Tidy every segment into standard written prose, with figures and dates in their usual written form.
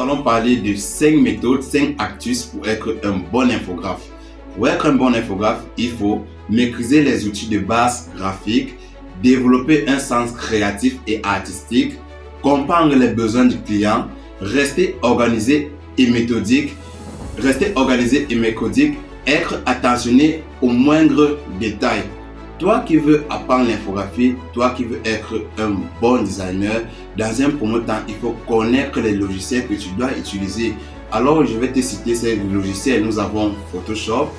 allons parler de 5 méthodes, 5 astuces pour être un bon infographe. Pour être un bon infographe, il faut maîtriser les outils de base graphique, développer un sens créatif et artistique, comprendre les besoins du client, rester organisé et méthodique, être attentionné aux moindres détails. Toi qui veux apprendre l'infographie, toi qui veux être un bon designer, dans un premier temps, il faut connaître les logiciels que tu dois utiliser. Alors, je vais te citer ces logiciels. Nous avons Photoshop,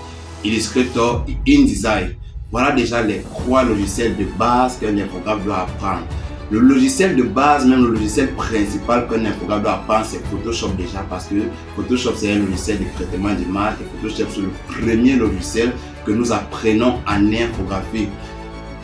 Illustrator et InDesign. Voilà déjà les 3 logiciels de base qu'un infographe doit apprendre. Le logiciel de base, même le logiciel principal qu'un infographe doit apprendre, c'est Photoshop déjà, parce que Photoshop c'est un logiciel de traitement d'image et Photoshop c'est le premier logiciel que nous apprenons en infographie.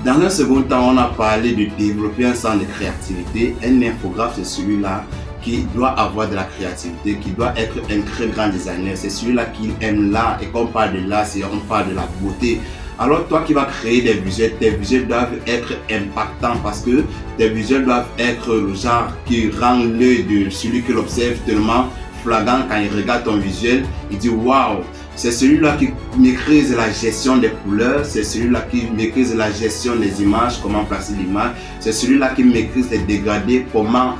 Dans un second temps, on a parlé de développer un sens de créativité. Un infographe, c'est celui-là qui doit avoir de la créativité, qui doit être un très grand designer. C'est celui-là qui aime l'art. Et quand on parle de l'art, on parle de la beauté. Alors toi qui vas créer des visuels, tes visuels doivent être impactants parce que tes visuels doivent être le genre qui rend l'œil de celui qui l'observe tellement flagrant. Quand il regarde ton visuel, il dit waouh. C'est celui-là qui maîtrise la gestion des couleurs, c'est celui-là qui maîtrise la gestion des images, comment placer l'image, c'est celui-là qui maîtrise les dégradés, comment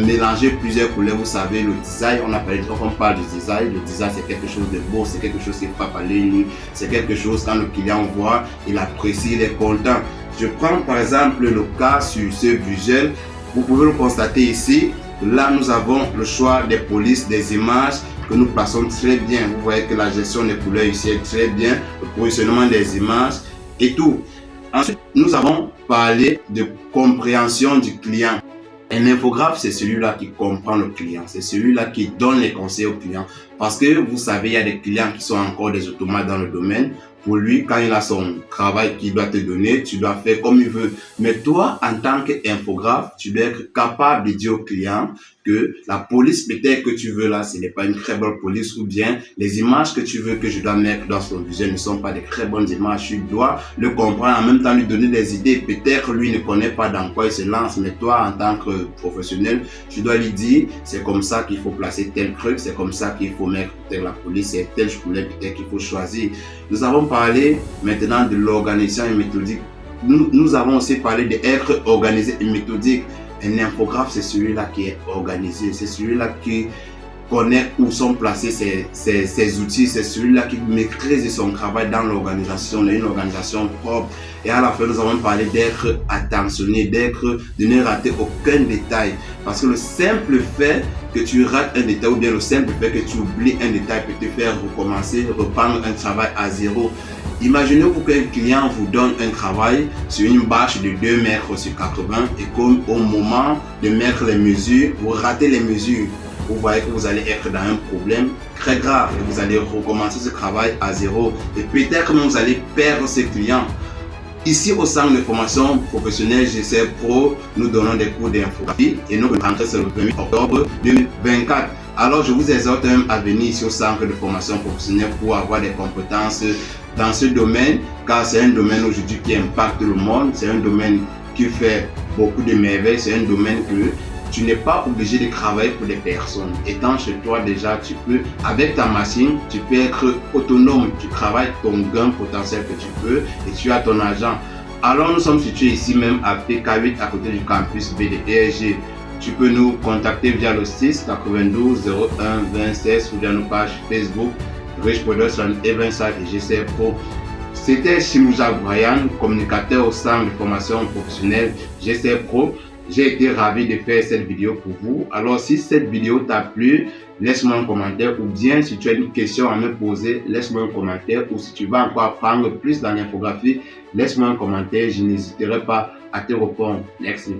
mélanger plusieurs couleurs. Vous savez, le design, on parle du design. Le design, c'est quelque chose de beau, c'est quelque chose qui frappe à l'œil, c'est quelque chose quand le client voit, il apprécie, il est content. Je prends par exemple le cas sur ce visuel. Vous pouvez le constater ici. Là, nous avons le choix des polices, des images que nous plaçons très bien. Vous voyez que la gestion des couleurs ici est très bien, le positionnement des images et tout. Ensuite, nous avons parlé de compréhension du client. Un infographe, c'est celui-là qui comprend le client, c'est celui-là qui donne les conseils au client. Parce que vous savez, il y a des clients qui sont encore des automates dans le domaine. Pour lui, quand il a son travail qu'il doit te donner, tu dois faire comme il veut. Mais toi, en tant qu'infographe, tu dois être capable de dire au client que la police peut-être que tu veux là, ce n'est pas une très bonne police, ou bien les images que tu veux que je dois mettre dans son visuel ne sont pas des très bonnes images. Tu dois le comprendre, en même temps lui donner des idées. Peut-être lui ne connaît pas dans quoi il se lance, mais toi, en tant que professionnel, tu dois lui dire, c'est comme ça qu'il faut placer tel truc, c'est comme ça qu'il faut mettre peut-être la police, c'est telle couleur peut-être qu'il faut choisir. Nous avons parlé maintenant de l'organisation et méthodique. Nous avons aussi parlé d'être organisé et méthodique. Un infographe, c'est celui-là qui est organisé, c'est celui-là qui connaît où sont placés ses outils, c'est celui-là qui maîtrise son travail dans l'organisation, une organisation propre. Et à la fin, nous avons parlé d'être attentionné, de ne rater aucun détail. Parce que le simple fait que tu rates un détail ou bien le simple fait que tu oublies un détail peut te faire recommencer, reprendre un travail à zéro. Imaginez-vous qu'un client vous donne un travail sur une bâche de 2 mètres sur 80 et qu'au moment de mettre les mesures, vous ratez les mesures. Vous voyez que vous allez être dans un problème très grave et vous allez recommencer ce travail à zéro. Et peut-être même vous allez perdre ce client. Ici au centre de formation professionnelle GCR Pro, nous donnons des cours d'infographie et nous rentrons sur le 1er octobre 2024. Alors je vous exhorte même à venir ici au centre de formation professionnelle pour avoir des compétences dans ce domaine, car c'est un domaine aujourd'hui qui impacte le monde, c'est un domaine qui fait beaucoup de merveilles, c'est un domaine que tu n'es pas obligé de travailler pour des personnes. Étant chez toi déjà, tu peux, avec ta machine, tu peux être autonome. Tu travailles ton gain potentiel que tu peux et tu as ton argent. Alors nous sommes situés ici même à PK8 à côté du campus B de ESG. Tu peux nous contacter via le 6 92 01 26 ou via nos pages Facebook, Rich Production, Evanside et GCR Pro. C'était Shimouja Brian, communicateur au centre de formation professionnelle GCR Pro. J'ai été ravi de faire cette vidéo pour vous. Alors si cette vidéo t'a plu, laisse-moi un commentaire, ou bien si tu as une question à me poser, laisse-moi un commentaire, ou si tu veux encore apprendre plus dans l'infographie, laisse-moi un commentaire, je n'hésiterai pas à te répondre. Merci.